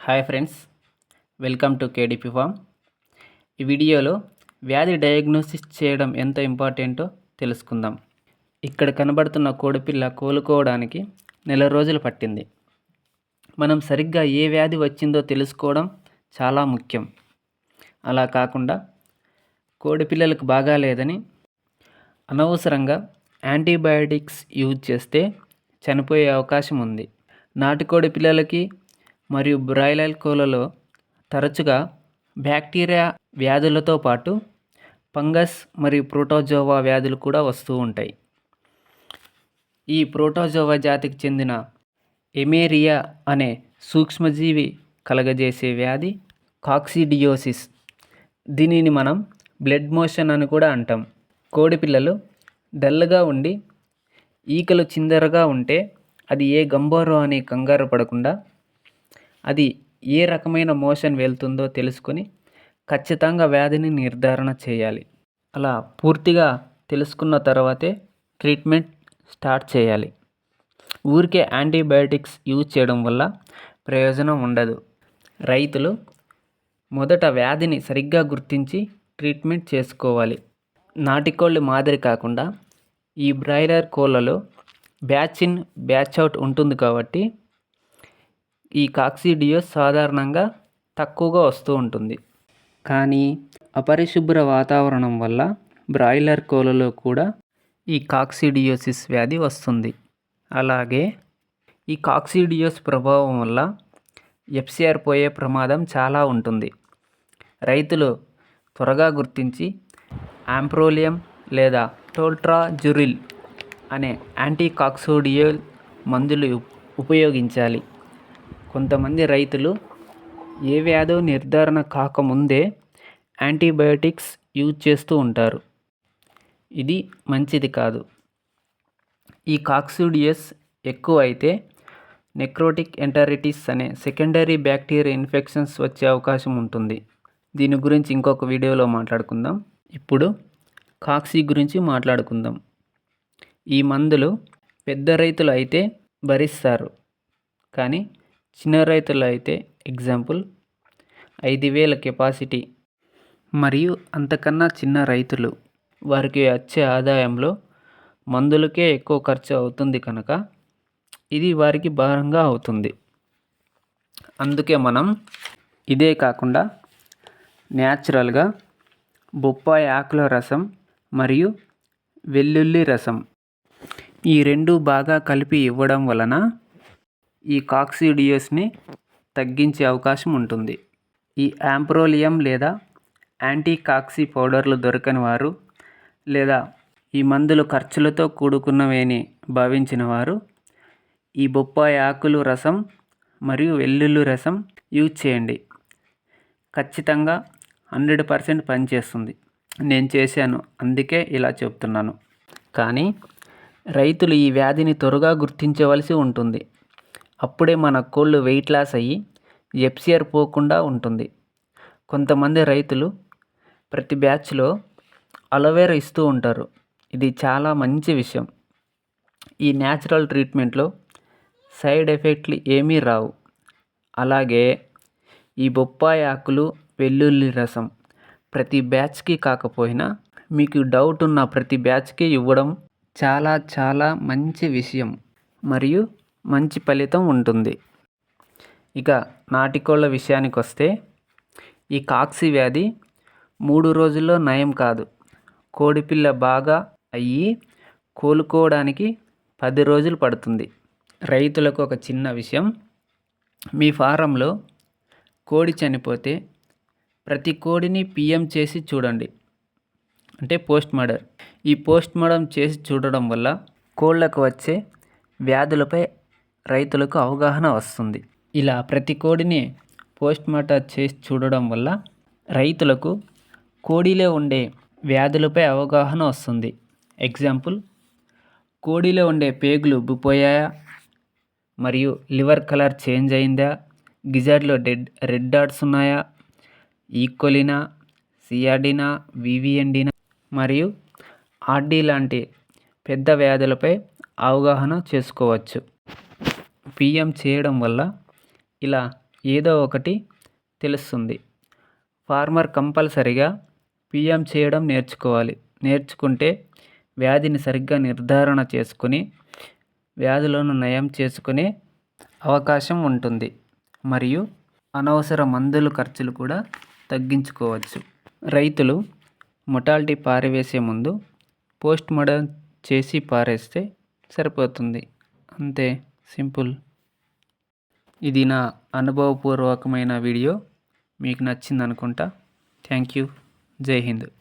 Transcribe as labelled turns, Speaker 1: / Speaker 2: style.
Speaker 1: Hi friends, welcome to KDP farm. ఈ వీడియోలో వ్యాధి డయాగ్నోసిస్ చేయడం ఎంత ఇంపార్టెంటో తెలుసుకుందాం. ఇక్కడ కనబడుతున్న కోడిపిల్ల కోలుకోవడానికి నెల రోజులు పట్టింది. మనం సరిగ్గా ఏ వ్యాధి వచ్చిందో తెలుసుకోవడం చాలా ముఖ్యం. అలా కాకుండా కోడిపిల్లలకు బాగాలేదని అనవసరంగా యాంటీబయాటిక్స్ యూజ్ చేస్తే చనిపోయే అవకాశం ఉంది. నాటుకోడి పిల్లలకి మరియు బ్రాయిలర్ కోళ్ళలో తరచుగా బ్యాక్టీరియా వ్యాధులతో పాటు ఫంగస్ మరియు ప్రోటోజోవా వ్యాధులు కూడా వస్తూ ఉంటాయి. ఈ ప్రోటోజోవా జాతికి చెందిన ఎమేరియా అనే సూక్ష్మజీవి కలగజేసే వ్యాధి కాక్సిడియోసిస్. దీనిని మనం బ్లడ్ మోషన్ అని కూడా అంటాం. కోడిపిల్లలు డల్గా ఉండి ఈకలు చిందరగా ఉంటే అది ఏ గంభోరో అని కంగారు పడకుండా అది ఏ రకమైన మోషన్ వెళ్తుందో తెలుసుకొని ఖచ్చితంగా వ్యాధిని నిర్ధారణ చేయాలి. అలా పూర్తిగా తెలుసుకున్న తర్వాతే ట్రీట్మెంట్ స్టార్ట్ చేయాలి. ఊరికే యాంటీబయాటిక్స్ యూజ్ చేయడం వల్ల ప్రయోజనం ఉండదు. రైతులు మొదట వ్యాధిని సరిగ్గా గుర్తించి ట్రీట్మెంట్ చేసుకోవాలి. నాటికోళ్ళ మాదిరి కాకుండా ఈ బ్రాయిలర్ కోళ్ళలో బ్యాచ్ ఇన్ బ్యాచ్ అవుట్ ఉంటుంది కాబట్టి ఈ కాక్సిడియోస్ సాధారణంగా తక్కువగా వస్తూ ఉంటుంది. కానీ అపరిశుభ్ర వాతావరణం వల్ల బ్రాయిలర్ కోళ్ళలో కూడా ఈ కాక్సిడియోసిస్ వ్యాధి వస్తుంది. అలాగే ఈ కాక్సిడియోస్ ప్రభావం వల్ల ఎఫ్సిఆర్ పోయే ప్రమాదం చాలా ఉంటుంది. రైతులు త్వరగా గుర్తించి ఆంప్రోలియం లేదా టోల్ట్రాజురిల్ అనే యాంటీకాక్సిడియోల్ మందులు ఉపయోగించాలి. కొంతమంది రైతులు ఏ వ్యాధో నిర్ధారణ కాకముందే యాంటీబయాటిక్స్ యూజ్ చేస్తూ ఉంటారు. ఇది మంచిది కాదు. ఈ కాక్సిడియోస్ ఎక్కువ అయితే నెక్రోటిక్ ఎంటరిటిస్ అనే సెకండరీ బ్యాక్టీరియా ఇన్ఫెక్షన్స్ వచ్చే అవకాశం ఉంటుంది. దీని గురించి ఇంకొక వీడియోలో మాట్లాడుకుందాం. ఇప్పుడు కాక్సి గురించి మాట్లాడుకుందాం. ఈ మందులు పెద్ద రైతులు అయితే భరిస్తారు, కానీ చిన్న రైతులు అయితే ఎగ్జాంపుల్ 5,000 కెపాసిటీ మరియు అంతకన్నా చిన్న రైతులు వారికి వచ్చే ఆదాయంలో మందులకే ఎక్కువ ఖర్చు అవుతుంది కనుక ఇది వారికి భారంగా అవుతుంది. అందుకే మనం ఇదే కాకుండా న్యాచురల్గా బొప్పాయి ఆకుల రసం మరియు వెల్లుల్లి రసం ఈ రెండు బాగా కలిపి ఇవ్వడం వలన ఈ కాక్సిడియోస్ని తగ్గించే అవకాశం ఉంటుంది. ఈ ఆంప్రోలియం లేదా యాంటీకాక్సి పౌడర్లు దొరకని వారు లేదా ఈ మందులు ఖర్చులతో కూడుకున్నవేని భావించిన వారు ఈ బొప్పాయి ఆకులు రసం మరియు వెల్లుల్లి రసం యూజ్ చేయండి. ఖచ్చితంగా 100% పనిచేస్తుంది. నేను చేశాను, అందుకే ఇలా చెప్తున్నాను. కానీ రైతులు ఈ వ్యాధిని త్వరగా గుర్తించవలసి ఉంటుంది. అప్పుడే మన కోళ్ళు వెయిట్ లాస్ అయ్యి ఎఫ్సిఆర్ పోకుండా ఉంటుంది. కొంతమంది రైతులు ప్రతి బ్యాచ్లో అలోవెరా ఇస్తూ ఉంటారు. ఇది చాలా మంచి విషయం. ఈ న్యాచురల్ ట్రీట్మెంట్లో సైడ్ ఎఫెక్ట్లు ఏమీ రావు. అలాగే ఈ బొప్పాయి ఆకులు వెల్లుల్లి రసం ప్రతి బ్యాచ్కి కాకపోయినా మీకు డౌట్ ఉన్న ప్రతి బ్యాచ్కి ఇవ్వడం చాలా చాలా మంచి విషయం మరియు మంచి ఫలితం ఉంటుంది. ఇక నాటికోళ్ళ విషయానికి వస్తే ఈ కాక్సి వ్యాధి 3 రోజుల్లో నయం కాదు. కోడిపిల్ల బాగా అయ్యి కోలుకోవడానికి 10 రోజులు పడుతుంది. రైతులకు ఒక చిన్న విషయం, మీ ఫారంలో కోడి చనిపోతే ప్రతి కోడిని పిఎం చేసి చూడండి, అంటే పోస్ట్ మార్టం. ఈ పోస్ట్ మార్టం చేసి చూడడం వల్ల కోళ్ళకు వచ్చే వ్యాధులపై రైతులకు అవగాహన వస్తుంది. ఇలా ప్రతి కోడిని పోస్ట్ మార్టం చేసి చూడడం వల్ల రైతులకు కోడిలో ఉండే వ్యాధులపై అవగాహన వస్తుంది. ఎగ్జాంపుల్, కోడిలో ఉండే పేగులు ఉబ్బిపోయాయా మరియు లివర్ కలర్ చేంజ్ అయిందా, గిజార్డ్లో రెడ్ డాట్స్ ఉన్నాయా, ఈకోలినా, సియాడినా, వివిఎన్డినా మరియు ఆర్డి లాంటి పెద్ద వ్యాధులపై అవగాహన చేసుకోవచ్చు. పిఎం చేయడం వల్ల ఇలా ఏదో ఒకటి తెలుస్తుంది. ఫార్మర్ కంపల్సరిగా పిఎం చేయడం నేర్చుకోవాలి. నేర్చుకుంటే వ్యాధిని సరిగ్గా నిర్ధారణ చేసుకుని వ్యాధులను నయం చేసుకునే అవకాశం ఉంటుంది. మరియు అనవసర మందుల ఖర్చులు కూడా తగ్గించుకోవచ్చు. రైతులు మొటాలిటీ పారవేసే ముందు పోస్ట్ మార్టం చేసి పారేస్తే సరిపోతుంది. అంతే, సింపుల్. ఇది నా అనుభవపూర్వకమైన వీడియో. మీకు నచ్చింది అనుకుంటా. Thank you. జై హింద్.